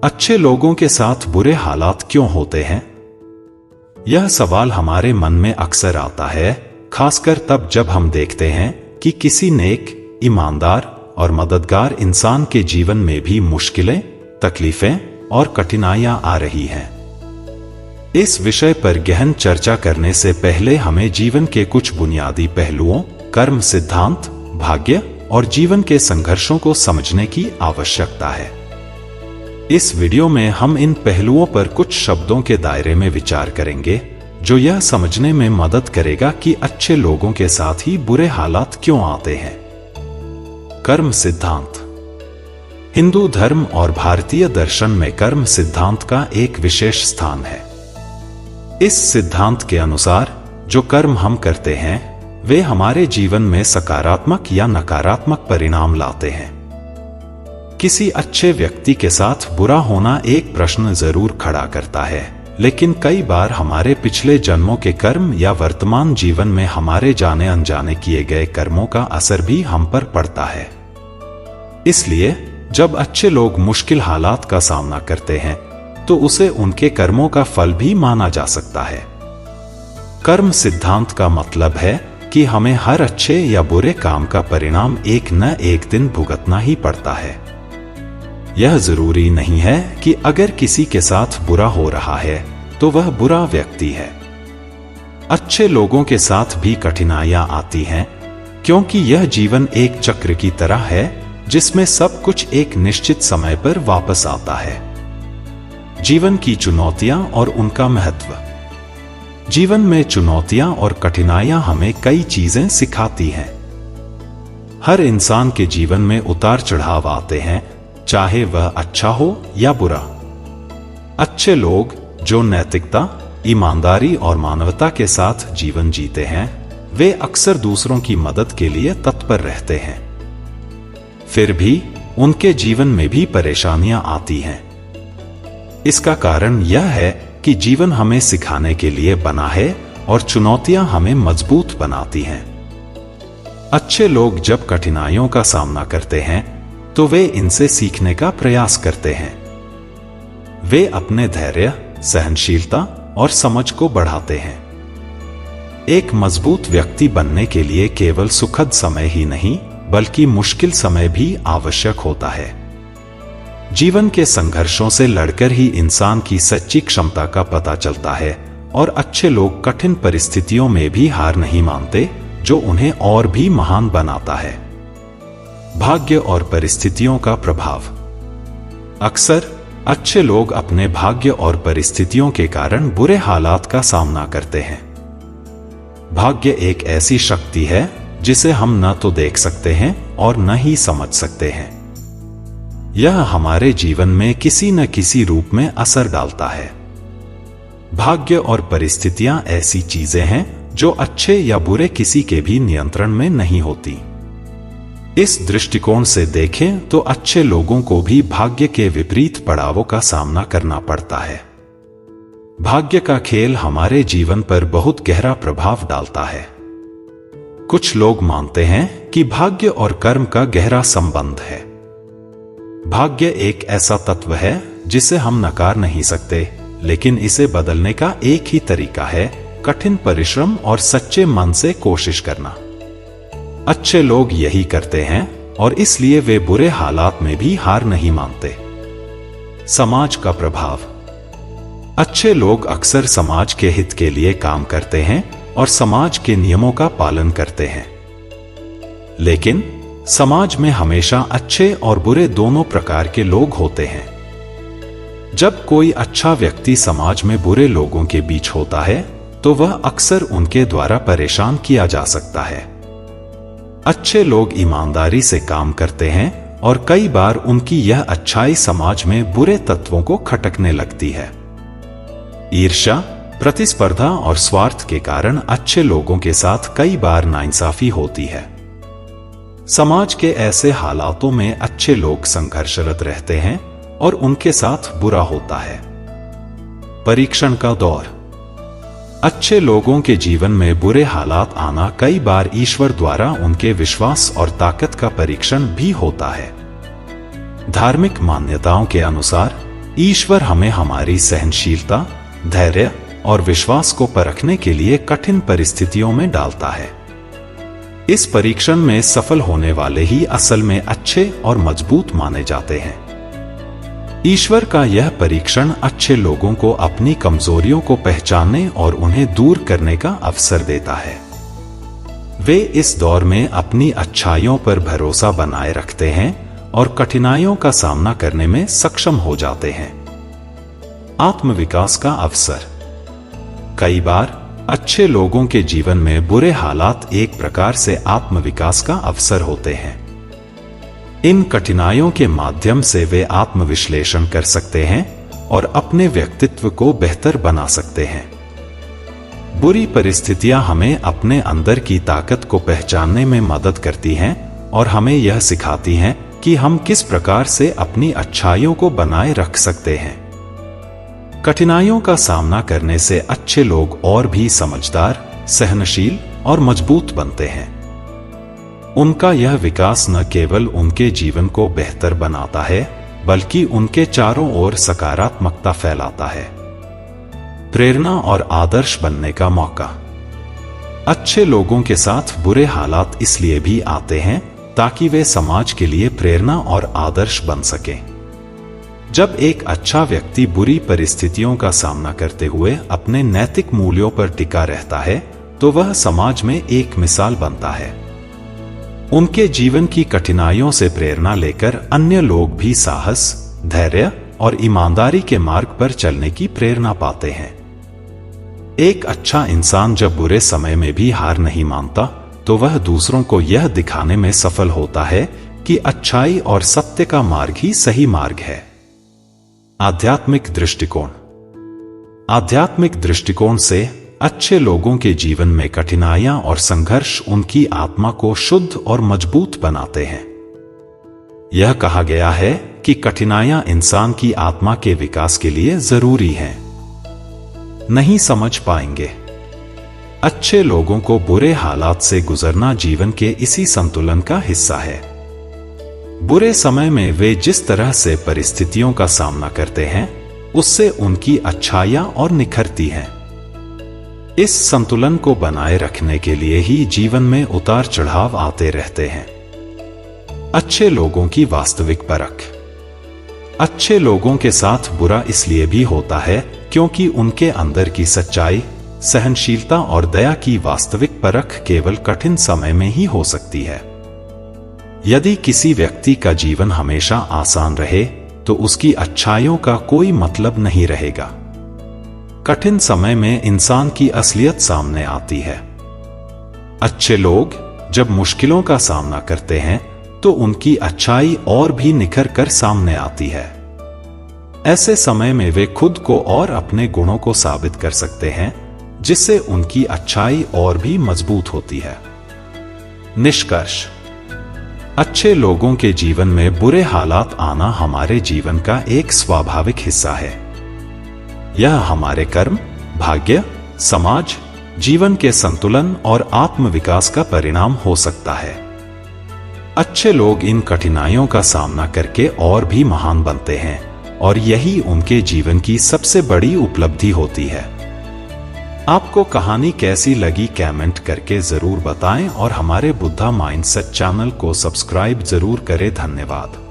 अच्छे लोगों के साथ बुरे हालात क्यों होते हैं? यह सवाल हमारे मन में अक्सर आता है, खासकर तब जब हम देखते हैं कि किसी नेक, ईमानदार और मददगार इंसान के जीवन में भी मुश्किलें, तकलीफें और कठिनाइयां आ रही हैं। इस विषय पर गहन चर्चा करने से पहले हमें जीवन के कुछ बुनियादी पहलुओं, कर्म सिद्धांत, भाग्य और जीवन के संघर्षों को समझने की आवश्यकता है। इस वीडियो में हम इन पहलुओं पर कुछ शब्दों के दायरे में विचार करेंगे, जो यह समझने में मदद करेगा कि अच्छे लोगों के साथ ही बुरे हालात क्यों आते हैं। कर्म सिद्धांत। हिंदू धर्म और भारतीय दर्शन में कर्म सिद्धांत का एक विशेष स्थान है। इस सिद्धांत के अनुसार जो कर्म हम करते हैं वे हमारे जीवन में सकारात्मक या नकारात्मक परिणाम लाते हैं। किसी अच्छे व्यक्ति के साथ बुरा होना एक प्रश्न जरूर खड़ा करता है, लेकिन कई बार हमारे पिछले जन्मों के कर्म या वर्तमान जीवन में हमारे जाने अनजाने किए गए कर्मों का असर भी हम पर पड़ता है। इसलिए जब अच्छे लोग मुश्किल हालात का सामना करते हैं तो उसे उनके कर्मों का फल भी माना जा सकता है। कर्म सिद्धांत का मतलब है कि हमें हर अच्छे या बुरे काम का परिणाम एक न एक दिन भुगतना ही पड़ता है। यह जरूरी नहीं है कि अगर किसी के साथ बुरा हो रहा है तो वह बुरा व्यक्ति है। अच्छे लोगों के साथ भी कठिनाइयां आती हैं, क्योंकि यह जीवन एक चक्र की तरह है जिसमें सब कुछ एक निश्चित समय पर वापस आता है। जीवन की चुनौतियां और उनका महत्व। जीवन में चुनौतियां और कठिनाइयां हमें कई चीजें सिखाती हैं। हर इंसान के जीवन में उतार चढ़ाव आते हैं, चाहे वह अच्छा हो या बुरा। अच्छे लोग जो नैतिकता, ईमानदारी और मानवता के साथ जीवन जीते हैं, वे अक्सर दूसरों की मदद के लिए तत्पर रहते हैं। फिर भी उनके जीवन में भी परेशानियां आती हैं। इसका कारण यह है कि जीवन हमें सिखाने के लिए बना है और चुनौतियां हमें मजबूत बनाती हैं। अच्छे लोग जब कठिनाइयों का सामना करते हैं तो वे इनसे सीखने का प्रयास करते हैं। वे अपने धैर्य, सहनशीलता और समझ को बढ़ाते हैं। एक मजबूत व्यक्ति बनने के लिए केवल सुखद समय ही नहीं बल्कि मुश्किल समय भी आवश्यक होता है। जीवन के संघर्षों से लड़कर ही इंसान की सच्ची क्षमता का पता चलता है, और अच्छे लोग कठिन परिस्थितियों में भी हार नहीं मानते, जो उन्हें और भी महान बनाता है। भाग्य और परिस्थितियों का प्रभाव। अक्सर अच्छे लोग अपने भाग्य और परिस्थितियों के कारण बुरे हालात का सामना करते हैं। भाग्य एक ऐसी शक्ति है जिसे हम न तो देख सकते हैं और न ही समझ सकते हैं। यह हमारे जीवन में किसी न किसी रूप में असर डालता है। भाग्य और परिस्थितियां ऐसी चीजें हैं जो अच्छे या बुरे किसी के भी नियंत्रण में नहीं होती। इस दृष्टिकोण से देखें तो अच्छे लोगों को भी भाग्य के विपरीत पड़ावों का सामना करना पड़ता है। भाग्य का खेल हमारे जीवन पर बहुत गहरा प्रभाव डालता है। कुछ लोग मानते हैं कि भाग्य और कर्म का गहरा संबंध है। भाग्य एक ऐसा तत्व है जिसे हम नकार नहीं सकते, लेकिन इसे बदलने का एक ही तरीका है, कठिन परिश्रम और सच्चे मन से कोशिश करना। अच्छे लोग यही करते हैं और इसलिए वे बुरे हालात में भी हार नहीं मानते। समाज का प्रभाव। अच्छे लोग अक्सर समाज के हित के लिए काम करते हैं और समाज के नियमों का पालन करते हैं। लेकिन समाज में हमेशा अच्छे और बुरे दोनों प्रकार के लोग होते हैं। जब कोई अच्छा व्यक्ति समाज में बुरे लोगों के बीच होता है तो वह अक्सर उनके द्वारा परेशान किया जा सकता है। अच्छे लोग ईमानदारी से काम करते हैं और कई बार उनकी यह अच्छाई समाज में बुरे तत्वों को खटकने लगती है। ईर्ष्या, प्रतिस्पर्धा और स्वार्थ के कारण अच्छे लोगों के साथ कई बार नाइंसाफी होती है। समाज के ऐसे हालातों में अच्छे लोग संघर्षरत रहते हैं और उनके साथ बुरा होता है। परीक्षण का दौर। अच्छे लोगों के जीवन में बुरे हालात आना कई बार ईश्वर द्वारा उनके विश्वास और ताकत का परीक्षण भी होता है। धार्मिक मान्यताओं के अनुसार ईश्वर हमें हमारी सहनशीलता, धैर्य और विश्वास को परखने के लिए कठिन परिस्थितियों में डालता है। इस परीक्षण में सफल होने वाले ही असल में अच्छे और मजबूत माने जाते हैं। ईश्वर का यह परीक्षण अच्छे लोगों को अपनी कमजोरियों को पहचानने और उन्हें दूर करने का अवसर देता है। वे इस दौर में अपनी अच्छाइयों पर भरोसा बनाए रखते हैं और कठिनाइयों का सामना करने में सक्षम हो जाते हैं। आत्मविकास का अवसर। कई बार अच्छे लोगों के जीवन में बुरे हालात एक प्रकार से आत्मविकास का अवसर होते हैं। इन कठिनाइयों के माध्यम से वे आत्मविश्लेषण कर सकते हैं और अपने व्यक्तित्व को बेहतर बना सकते हैं। बुरी परिस्थितियां हमें अपने अंदर की ताकत को पहचानने में मदद करती हैं और हमें यह सिखाती हैं कि हम किस प्रकार से अपनी अच्छाइयों को बनाए रख सकते हैं। कठिनाइयों का सामना करने से अच्छे लोग और भी समझदार, सहनशील और मजबूत बनते हैं। उनका यह विकास न केवल उनके जीवन को बेहतर बनाता है, बल्कि उनके चारों ओर सकारात्मकता फैलाता है। प्रेरणा और आदर्श बनने का मौका। अच्छे लोगों के साथ बुरे हालात इसलिए भी आते हैं ताकि वे समाज के लिए प्रेरणा और आदर्श बन सकें। जब एक अच्छा व्यक्ति बुरी परिस्थितियों का सामना करते हुए अपने नैतिक मूल्यों पर टिका रहता है, तो वह समाज में एक मिसाल बनता है। उनके जीवन की कठिनाइयों से प्रेरणा लेकर अन्य लोग भी साहस, धैर्य और ईमानदारी के मार्ग पर चलने की प्रेरणा पाते हैं। एक अच्छा इंसान जब बुरे समय में भी हार नहीं मानता, तो वह दूसरों को यह दिखाने में सफल होता है कि अच्छाई और सत्य का मार्ग ही सही मार्ग है। आध्यात्मिक दृष्टिकोण। आध्यात्मिक दृष्टिकोण से अच्छे लोगों के जीवन में कठिनाइयां और संघर्ष उनकी आत्मा को शुद्ध और मजबूत बनाते हैं। यह कहा गया है कि कठिनाइयां इंसान की आत्मा के विकास के लिए जरूरी हैं। नहीं समझ पाएंगे। अच्छे लोगों को बुरे हालात से गुजरना जीवन के इसी संतुलन का हिस्सा है। बुरे समय में वे जिस तरह से परिस्थितियों का सामना करते हैं, उससे उनकी अच्छाइयां और निखरती हैं। इस संतुलन को बनाए रखने के लिए ही जीवन में उतार चढ़ाव आते रहते हैं। अच्छे लोगों की वास्तविक परख। अच्छे लोगों के साथ बुरा इसलिए भी होता है क्योंकि उनके अंदर की सच्चाई, सहनशीलता और दया की वास्तविक परख केवल कठिन समय में ही हो सकती है। यदि किसी व्यक्ति का जीवन हमेशा आसान रहे, तो उसकी अच्छाइयों का कोई मतलब नहीं रहेगा। कठिन समय में इंसान की असलियत सामने आती है। अच्छे लोग जब मुश्किलों का सामना करते हैं, तो उनकी अच्छाई और भी निखर कर सामने आती है। ऐसे समय में वे खुद को और अपने गुणों को साबित कर सकते हैं, जिससे उनकी अच्छाई और भी मजबूत होती है। निष्कर्ष। अच्छे लोगों के जीवन में बुरे हालात आना हमारे जीवन का एक स्वाभाविक हिस्सा है। यह हमारे कर्म, भाग्य, समाज, जीवन के संतुलन और आत्मविकास का परिणाम हो सकता है। अच्छे लोग इन कठिनाइयों का सामना करके और भी महान बनते हैं, और यही उनके जीवन की सबसे बड़ी उपलब्धि होती है। आपको कहानी कैसी लगी कमेंट करके जरूर बताएं और हमारे बुद्धा माइंडसेट चैनल को सब्सक्राइब जरूर करें। धन्यवाद।